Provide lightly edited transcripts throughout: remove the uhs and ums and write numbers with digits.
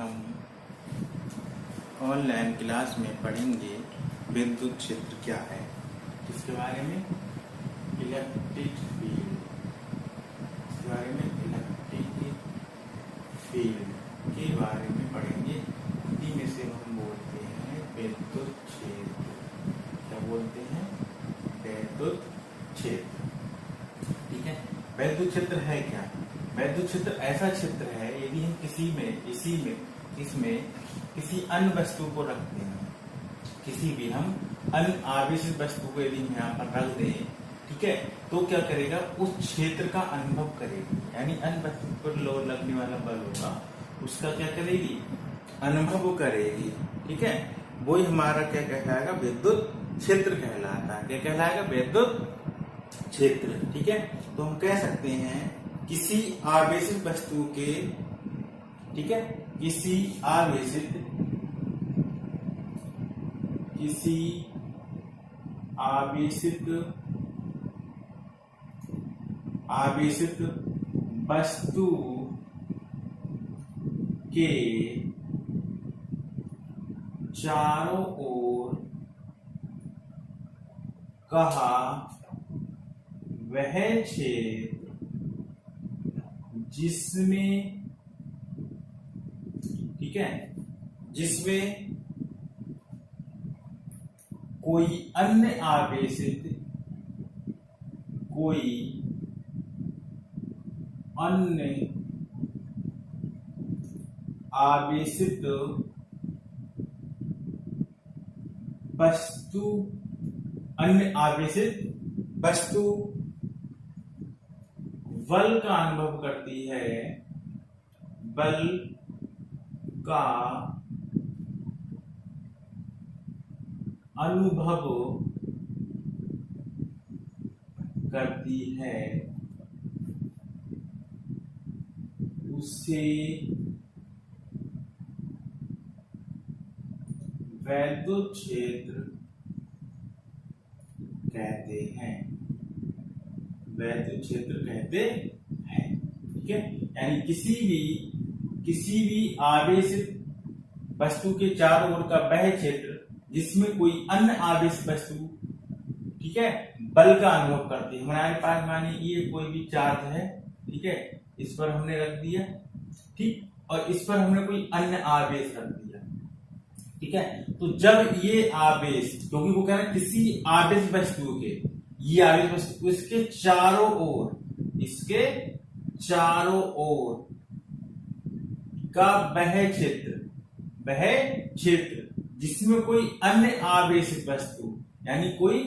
हम online class में पढ़ेंगे विद्युत क्षेत्र क्या है। किसके बारे में? Electric field. इसके बारे में इलेक्ट्रिक फील्ड के बारे में पढ़ेंगे। हिंदी में से हम बोलते हैं विद्युत क्षेत्र। क्या बोलते हैं? विद्युत क्षेत्र। ठीक है। विद्युत क्षेत्र है क्या? विद्युत क्षेत्र ऐसा क्षेत्र है यदि हम इसमें किसी अन्य वस्तु को रखते हैं, किसी भी हम अन्य आवेशित वस्तु को यदि हम यहाँ पर रख दें, ठीक है, तो क्या करेगा? उस क्षेत्र का अनुभव करेगी। यानी अन्य वस्तु पर लगने वाला बल होगा, उसका क्या करेगी? अनुभव करेगी। ठीक है, वही हमारा क्या कहलाएगा? विद्युत क्षेत्र कहलाता है। क्या कहलाएगा? विद्युत क्षेत्र। ठीक है, तो हम कह सकते हैं किसी आवेशित वस्तु के, ठीक है, किसी आवेशित वस्तु के चारों ओर कहा वह क्षेत्र जिसमें, ठीक है, जिसमें कोई अन्य आवेशित वस्तु बल का अनुभव करती है, बल का अनुभव करती है, उसे विद्युत क्षेत्र कहते हैं। विद्युत क्षेत्र कहते हैं। ठीक है, यानी किसी भी आवेशित वस्तु के चारों ओर का वह क्षेत्र जिसमें कोई अन्य आवेशित वस्तु, ठीक है, बल का अनुभव करती है। हमारे पास मानिए ये कोई भी चार्ज है, ठीक है, इस पर हमने रख दिया, ठीक, और इस पर हमने कोई अन्य आवेश रख दिया। ठीक है, तो जब ये आवेश, क्योंकि वो कह रहे हैं किसी आवेश वस्तु के, ये आवेश वस्तु इसके चारों ओर का वह क्षेत्र जिसमें कोई अन्य आवेशित वस्तु, यानी कोई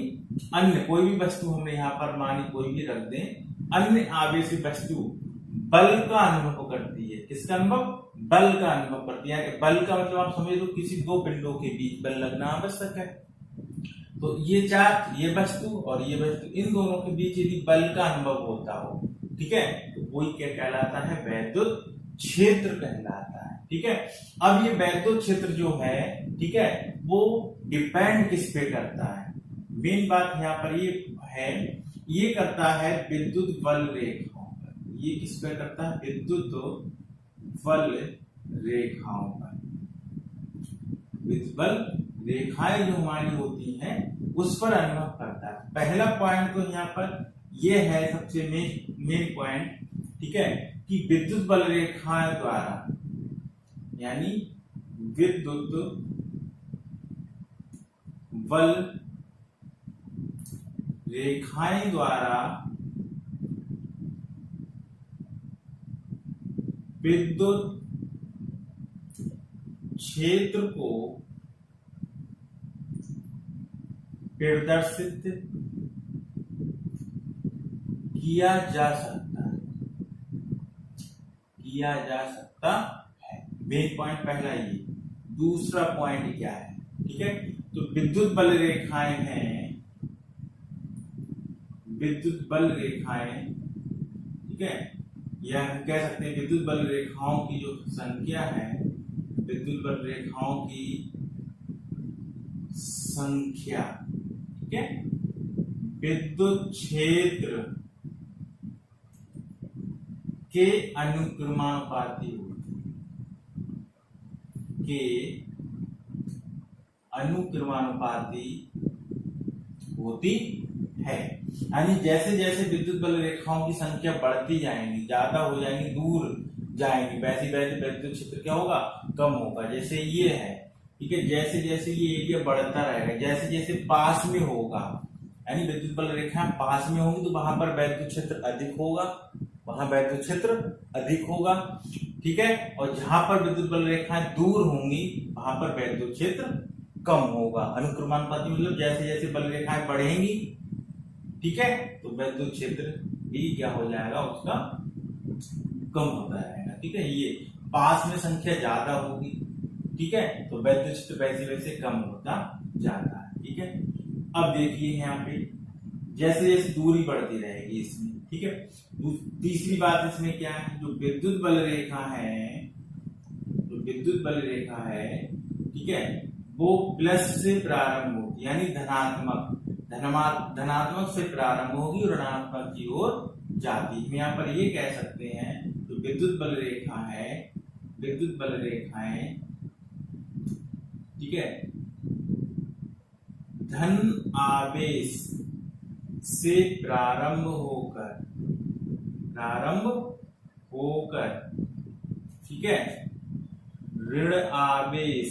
भी वस्तु हमने यहाँ पर मानी कोई भी रख दें, अन्य आवेशित वस्तु बल का अनुभव करती है। किसका अनुभव? बल का अनुभव करती है। बल का मतलब आप समझ लो किसी दो पिंडों के बीच बल लगना आवश्यक है। तो ये वस्तु और ये वस्तु, इन दोनों के बीच यदि बल का अनुभव होता हो, ठीक है, तो वही क्या कहलाता है? विद्युत क्षेत्र कहलाता है। ठीक है, अब ये विद्युत क्षेत्र जो है, ठीक है, वो डिपेंड किस पे करता है? मेन बात यहाँ पर ये है, ये करता है विद्युत बल रेखाओं पर। ये किस पे करता है? विद्युत बल रेखाओं पर। विद्युत बल रेखाएं जो हमारी होती हैं उस पर अनुभव करता है। पहला पॉइंट तो यहाँ पर ये है, सबसे मेन पॉइंट, ठीक है, कि विद्युत बल रेखाएं द्वारा, यानी विद्युत बल रेखाएं द्वारा विद्युत क्षेत्र को प्रदर्शित किया जा सकता है। मेन पॉइंट पहला ये। दूसरा पॉइंट क्या है? ठीक है, तो विद्युत बल रेखाएं हैं, ठीक है, या हम कह सकते हैं विद्युत बल रेखाओं की जो संख्या है, विद्युत बल रेखाओं की संख्या, ठीक है, विद्युत क्षेत्र के अनुक्रमानुपाती होती है। के अनुक्रमानुपाती होती है। यानी जैसे जैसे विद्युत बल रेखाओं की संख्या बढ़ती जाएंगी, ज्यादा हो जाएंगी, दूर जाएंगी, वैसे वैसे विद्युत क्षेत्र क्या होगा, कम होगा। जैसे ये है, ठीक है, जैसे जैसे ये एरिया बढ़ता रहेगा, जैसे जैसे पास में होगा, यानी विद्युत बल रेखाएं पास में होंगी तो वहां पर वैद्युत क्षेत्र अधिक होगा, वहां वैद्युत क्षेत्र अधिक होगा, ठीक है। और जहां पर विद्युत बल रेखाएं दूर होंगी वहां पर वैद्युत क्षेत्र कम होगा। अनुक्रमानुपाती मतलब जैसे जैसे बल रेखाएं बढ़ेंगी, ठीक है, तो वैद्युत क्षेत्र भी क्या हो जाएगा, उसका कम होता रहेगा, ठीक है। ये पास में संख्या ज्यादा होगी, ठीक है, तो वैद्युत क्षेत्र वैसे वैसे कम होता जाता है, ठीक है। अब देखिए यहाँ पे जैसे जैसे दूरी बढ़ती रहेगी इसमें, ठीक है। तीसरी बात इसमें क्या है, जो विद्युत बल रेखा है, जो विद्युत बल रेखा है, ठीक है, वो प्लस से प्रारंभ होगी, यानी धनात्मक से प्रारंभ होगी और ऋणात्मक की ओर जाती है। यहाँ पर ये कह सकते हैं जो विद्युत बल रेखा है, विद्युत बल रेखाएं, ठीक है, धन आवेश से प्रारंभ होकर, ठीक है, ऋण आवेश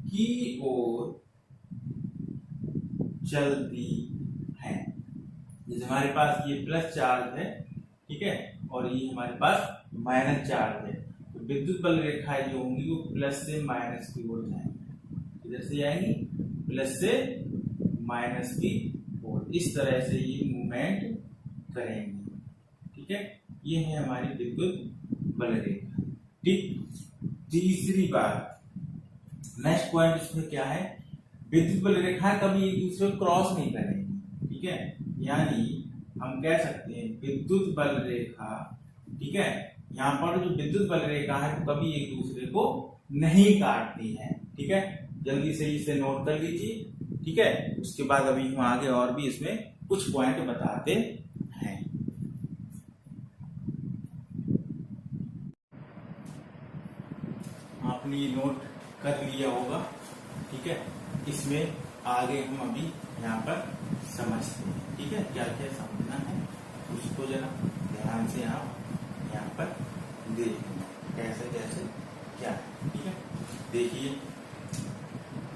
की ओर चलती है। जैसे हमारे पास ये प्लस चार्ज है, ठीक है, और ये हमारे पास माइनस चार्ज है, तो विद्युत बल रेखाएं जो होंगी वो प्लस से माइनस की ओर जाएंगी। इधर से जाएंगी प्लस से माइनस की ओर, इस तरह से ये मूवमेंट करेंगे, ठीक है। ये है हमारी विद्युत बल रेखा, ठीक। तीसरी बात, नेक्स्ट पॉइंट इसमें क्या है, विद्युत बल रेखाएं कभी एक दूसरे को क्रॉस नहीं करेंगी, ठीक है। यानी हम कह सकते हैं विद्युत बल रेखा, ठीक है, यहाँ पर जो विद्युत बल रेखा है वो कभी एक दूसरे को नहीं काटती है, ठीक है। जल्दी से इसे नोट कर लीजिए, ठीक है। उसके बाद अभी हम आगे और भी इसमें कुछ पॉइंट बताते हैं। आपने ये नोट कर लिया होगा, ठीक है। इसमें आगे हम अभी यहाँ पर समझते हैं, ठीक है, क्या क्या समझना है उसको जरा ध्यान से आप यहाँ पर देखिए कैसे कैसे क्या है, ठीक है। देखिए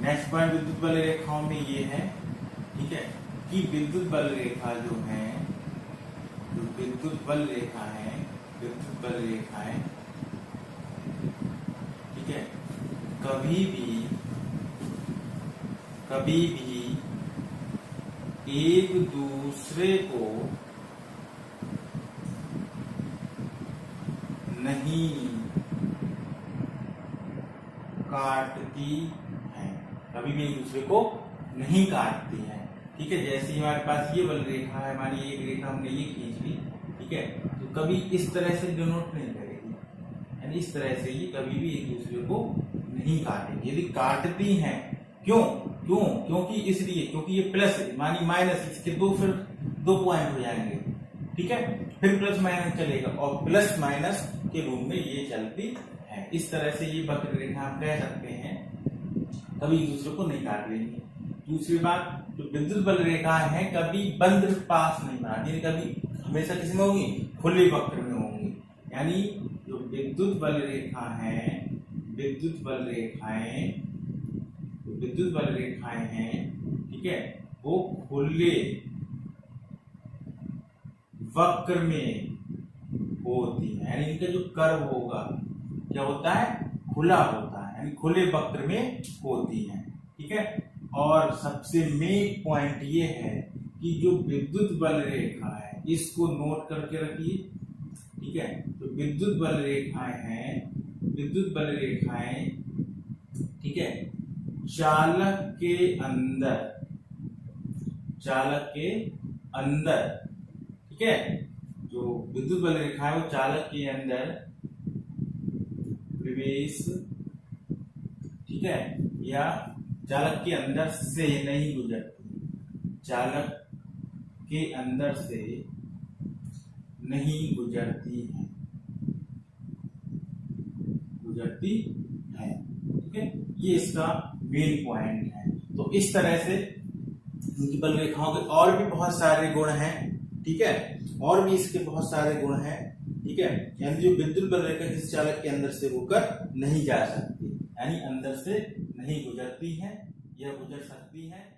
नेक्स्ट पॉइंट विद्युत बल रेखाओं में ये है, ठीक है, कि विद्युत बल रेखा जो है, जो विद्युत बल रेखा है, विद्युत बल रेखाएं, ठीक है, कभी भी एक दूसरे को नहीं काटती है, कभी भी एक दूसरे को नहीं काटती है, ठीक है। जैसे ही हमारे पास ये बल रेखा है, हमारी एक रेखा हमने ये खींच ली, ठीक है, तो कभी इस तरह से डिनोट नहीं करेगी, यानी इस तरह से ये कभी भी एक दूसरे को नहीं काटेगी। यदि काटती हैं, क्यों क्यों क्योंकि इसलिए क्योंकि ये प्लस है, मानी माइनस, इसके फिर दो पॉइंट हो जाएंगे, ठीक है, फिर प्लस माइनस चलेगा और प्लस माइनस के रूप में ये चलती है। इस तरह से ये वक्र रेखा हम कह सकते हैं कभी एक दूसरे को नहीं काट लेंगे। दूसरी बात, जो विद्युत बल रेखा है कभी बंद पास नहीं बनाती, कभी हमेशा किसमें होंगी, खुले वक्र में होंगी। यानी जो विद्युत बल रेखा है, विद्युत बल रेखाएं हैं, ठीक है, वो खुले वक्र में होती है, यानी इनका जो कर्व होगा क्या होता है, खुला होता है, यानी खुले वक्र में होती है, ठीक है। और सबसे मेन पॉइंट ये है कि जो विद्युत बल रेखा है इसको नोट करके रखिए, ठीक है। तो विद्युत बल रेखाएं हैं, विद्युत बल रेखाएं, ठीक है, चालक के अंदर, ठीक है, जो विद्युत बल रेखा है वो चालक के अंदर प्रवेश, ठीक है, या चालक के अंदर से नहीं गुजरती, चालक के अंदर से नहीं गुजरती है, गुजरती है। ठीक है, ये इसका मेन पॉइंट है। तो इस तरह से इनकी बल रेखाओं के और भी बहुत सारे गुण हैं। ठीक है, और भी इसके बहुत सारे गुण हैं। ठीक है, यानी जो विद्युत बल रेखा किसी चालक के अंदर से होकर नहीं जा सकती, यानी अंदर से नहीं गुजरती है, यह गुजर सकती है